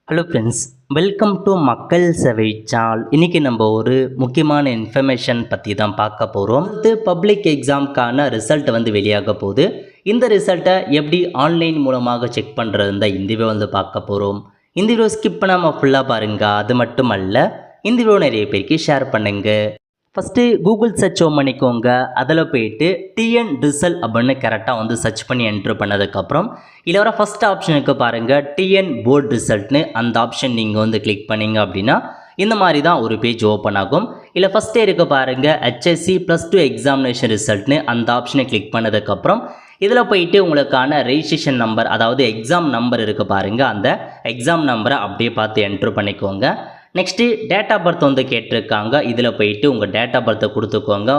Hello friends, welcome to மக்கள் சேவை channel. இன்றைக்கி நம்ம ஒரு முக்கியமான இன்ஃபர்மேஷன் பற்றி தான் பார்க்க போகிறோம். இது பப்ளிக் எக்ஸாமுக்கான ரிசல்ட் வெளியாக போகுது. இந்த ரிசல்ட்டை எப்படி ஆன்லைன் மூலமாக செக் பண்ணுறது தான் இந்த வீடியோ பார்க்க போகிறோம். இந்த வீடியோ ஸ்கிப் பண்ணாமல் ஃபுல்லாக பாருங்கள். அது மட்டும் அல்ல, இந்த வீடியோ நிறைய பேருக்கு ஷேர் பண்ணுங்கள். ஃபஸ்ட்டு கூகுள் சர்ச் பண்ணிக்கோங்க. அதில் போயிட்டு டிஎன் ரிசல்ட் அப்படின்னு கரெக்டாக சர்ச் பண்ணி என்ட்ரு பண்ணதுக்கப்புறம் இதில் வர ஃபஸ்ட் ஆப்ஷனுக்கு பாருங்கள், டிஎன் போர்டு ரிசல்ட்னு அந்த ஆப்ஷன் நீங்கள் கிளிக் பண்ணிங்க அப்படின்னா இந்த மாதிரி தான் ஒரு பேஜ் ஓப்பன் ஆகும். இல்லை ஃபஸ்ட்டே இருக்க பாருங்கள், HSC +2 எக்ஸாமினேஷன் ரிசல்ட்னு அந்த ஆப்ஷனை கிளிக் பண்ணதுக்கப்புறம் இதில் போயிட்டு உங்களுக்கான ரெஜிஸ்ட்ரேஷன் நம்பர், அதாவது எக்ஸாம் நம்பர் இருக்குது பாருங்கள், அந்த எக்ஸாம் நம்பரை அப்படியே பார்த்து என்ட்ரு பண்ணிக்கோங்க. நெக்ஸ்ட்டு டேட் ஆஃப் பர்த் கேட்டிருக்காங்க. இதில் போயிட்டு உங்கள் டேட் ஆஃப் பர்த்தை கொடுத்துக்கோங்க.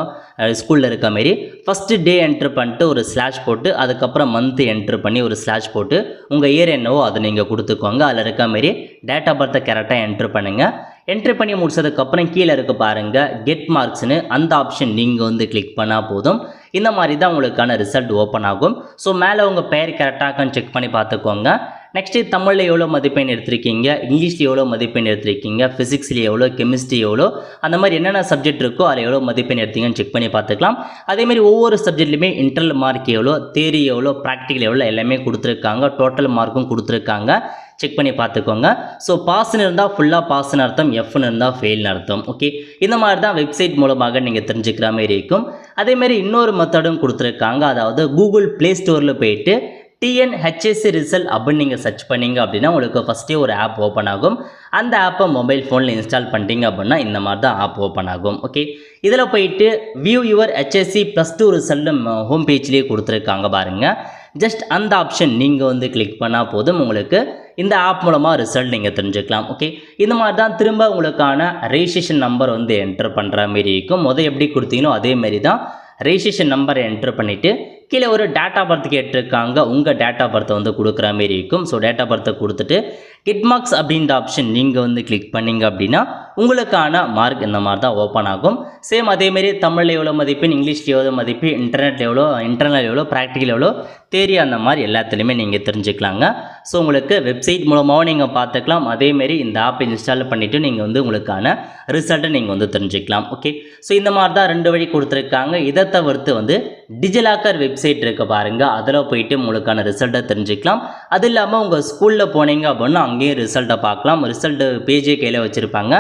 ஸ்கூலில் இருக்க மாரி ஃபஸ்ட்டு டே என்ட்ரு பண்ணிட்டு ஒரு ஸ்லாஷ் போட்டு, அதுக்கப்புறம் மந்த்து என்ட்ரு பண்ணி ஒரு ஸ்லாஷ் போட்டு உங்கள் இயர் என்னவோ அதை நீங்கள் கொடுத்துக்கோங்க. அதில் இருக்க மாரி டேட் ஆஃப் பர்த்தை கரெக்டாக என்ட்ரு பண்ணுங்கள். என்ட்ரு பண்ணி முடிச்சதுக்கப்புறம் கீழே இருக்க பாருங்கள் கெட் மார்க்ஸ்னு அந்த ஆப்ஷன் நீங்கள் கிளிக் பண்ணால் போதும். இந்த மாதிரி தான் உங்களுக்கான ரிசல்ட் ஓப்பன் ஆகும். ஸோ மேலே உங்கள் பெயர் கரெக்டாக செக் பண்ணி பார்த்துக்கோங்க. நெக்ஸ்ட்டு தமிழில் எவ்வளோ மதிப்பெண் எடுத்திருக்கீங்க, இங்கிலீஷில் எவ்வளோ மதிப்பெண் எடுத்திருக்கீங்க, ஃபிசிக்ஸில் எவ்வளோ, கெமிஸ்ட்ரி எவ்வளோ, அந்த மாதிரி என்னென்ன சப்ஜெக்ட் இருக்கோ அதில் எவ்வளோ மதிப்பெண் எடுத்தீங்கன்னு செக் பண்ணி பார்த்துக்கலாம். அதேமாதிரி ஒவ்வொரு சப்ஜெக்ட்லையுமே இன்டர்னல் மார்க் எவ்வளோ, தியரி எவ்வளோ, ப்ராக்டிக்கல் எவ்வளோ எல்லாமே கொடுத்துருக்காங்க. டோட்டல் மார்க்கும் கொடுத்துருக்காங்க. செக் பண்ணி பார்த்துக்கோங்க. ஸோ பாஸ்ன்னு இருந்தால் ஃபுல்லாக பாஸ்ன்னு அர்த்தம், எஃப்னு இருந்தால் ஃபெயில்னு அர்த்தம். ஓகே, இந்த மாதிரி தான் வெப்சைட் மூலமாக நீங்கள் தெரிஞ்சுக்கிற மாதிரி இருக்கும். அதேமாதிரி இன்னொரு மெத்தடும் கொடுத்துருக்காங்க. அதாவது கூகுள் ப்ளே ஸ்டோரில் போயிட்டு TNHSC ரிசல்ட் அப்படின்னு நீங்கள் சர்ச் பண்ணிங்க அப்படின்னா உங்களுக்கு ஃபஸ்ட்டே ஒரு ஆப் ஓப்பன் ஆகும். அந்த ஆப்பை மொபைல் ஃபோனில் இன்ஸ்டால் பண்ணிட்டீங்க அப்படின்னா இந்த மாதிரி தான் ஆப் ஓப்பன் ஆகும். ஓகே, இதில் போயிட்டு view your HSC +2 result home பேஜ்லேயே கொடுத்துருக்காங்க பாருங்கள். ஜஸ்ட் அந்த ஆப்ஷன் நீங்கள் கிளிக் பண்ணால் போதும், உங்களுக்கு இந்த ஆப் மூலமாக ரிசல்ட் நீங்கள் தெரிஞ்சுக்கலாம். ஓகே, இந்த மாதிரி தான் திரும்ப உங்களுக்கான ரெஜிஸ்ட்ரேஷன் நம்பர் என்ட்ரு பண்ணுற மாரி இருக்கும். எப்படி கொடுத்தீங்களோ அதேமாரி தான் ரெஜிஸ்ட்ரேஷன் நம்பரை என்ட்ரு பண்ணிவிட்டு கீழே ஒரு டேட் ஆஃப் பர்த் கேட்டிருக்காங்க. உங்கள் டேட் ஆஃப் பர்த்தை கொடுக்குற மாரி இருக்கும். ஸோ டேட் ஆஃப் பர்த்தை கொடுத்துட்டு கெட் மார்க்ஸ் அப்படின்ற ஆப்ஷன் நீங்கள் கிளிக் பண்ணிங்க அப்படின்னா உங்களுக்கான மார்க் இந்த மாதிரி தான் ஓப்பன் ஆகும். சேம் அதேமாரி தமிழில் எவ்வளோ மதிப்பெண், இங்கிலீஷில் எவ்வளோ மதிப்பு, இன்டர்னல் எவ்வளோ, ப்ராக்டிக்கல் எவ்வளோ, தேரி அந்த மாதிரி எல்லாத்துலேயுமே நீங்கள் தெரிஞ்சுக்கலாங்க. ஸோ உங்களுக்கு வெப்சைட் மூலமாகவும் நீங்கள் பார்த்துக்கலாம். அதேமாரி இந்த ஆப் இன்ஸ்டால் பண்ணிவிட்டு நீங்கள் உங்களுக்கான ரிசல்ட்டை நீங்கள் தெரிஞ்சுக்கலாம். ஓகே, ஸோ இந்த மாதிரி தான் 2 வழி கொடுத்துருக்காங்க. இதை தவிர்த்து டிஜிலாக்கர் வெப்சைட் இருக்க பாருங்கள், அதில் போயிட்டு உங்களுக்கான ரிசல்ட்டை தெரிஞ்சுக்கலாம். அது இல்லாமல் உங்கள் ஸ்கூலில் போனீங்க அப்படின்னா அங்கேயும் ரிசல்ட்டை பார்க்கலாம். ரிசல்ட்டு பேஜே கையில் வச்சுருப்பாங்க.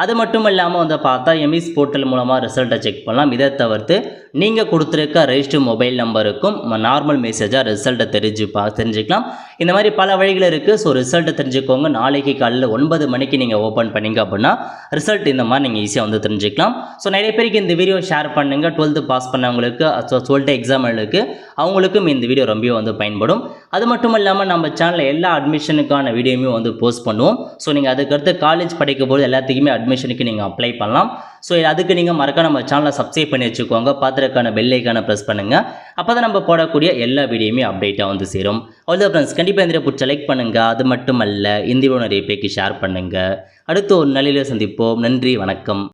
அது மட்டும் இல்லாமல் பார்த்தா எம்இஸ் போர்ட்டல் மூலமாக ரிசல்ட்டை செக் பண்ணலாம். இதை தவிர்த்து நீங்கள் கொடுத்துருக்க ரெஜிஸ்டர் மொபைல் நம்பருக்கும் நார்மல் மெசேஜாக ரிசல்ட்டை தெரிஞ்சுக்கலாம். இந்த மாதிரி பல வழிகள் இருக்குது. ஸோ ரிசல்ட்டை தெரிஞ்சுக்கோங்க. நாளைக்கு காலையில் 9 மணிக்கு நீங்கள் ஓப்பன் பண்ணிங்க அப்படின்னா ரிசல்ட் இந்த மாதிரி நீங்கள் ஈஸியாக தெரிஞ்சுக்கலாம். ஸோ நிறைய பேருக்கு இந்த வீடியோ ஷேர் பண்ணுங்கள். 12th பாஸ் பண்ணவங்களுக்கு, 12th எக்ஸாம்களுக்கு அவங்களுக்கும் இந்த வீடியோ ரொம்ப பயன்படும். அது மட்டும் இல்லாமல் நம்ம சேனலில் எல்லா அட்மிஷனுக்கான வீடியோவுமே போஸ்ட் பண்ணுவோம். ஸோ நீங்கள் அதுக்கடுத்து காலேஜ் படிக்கும் போது எல்லாத்துக்குமே அட்மிஷனுக்கு நீங்கள் அப்ளை பண்ணலாம். ஸோ அதுக்கு நீங்கள் மறக்காம நம்ம சேனலை சப்ஸ்கிரைப் பண்ணி வச்சுக்கோங்க. பார்த்துருக்கான பெல் ஐக்கானை ப்ரெஸ் பண்ணுங்கள். அப்போ தான் நம்ம போடக்கூடிய எல்லா வீடியோவுமே அப்டேட்டாக சேரும். அவ்வளோ ஃப்ரெண்ட்ஸ், கண்டிப்பாக இந்த பிடிச்ச லைக் பண்ணுங்கள். அது மட்டும் அல்ல, இந்த வீடியோ நிறைய பேருக்கு ஷேர் பண்ணுங்கள். அடுத்து ஒரு நல்ல சந்திப்போம். நன்றி, வணக்கம்.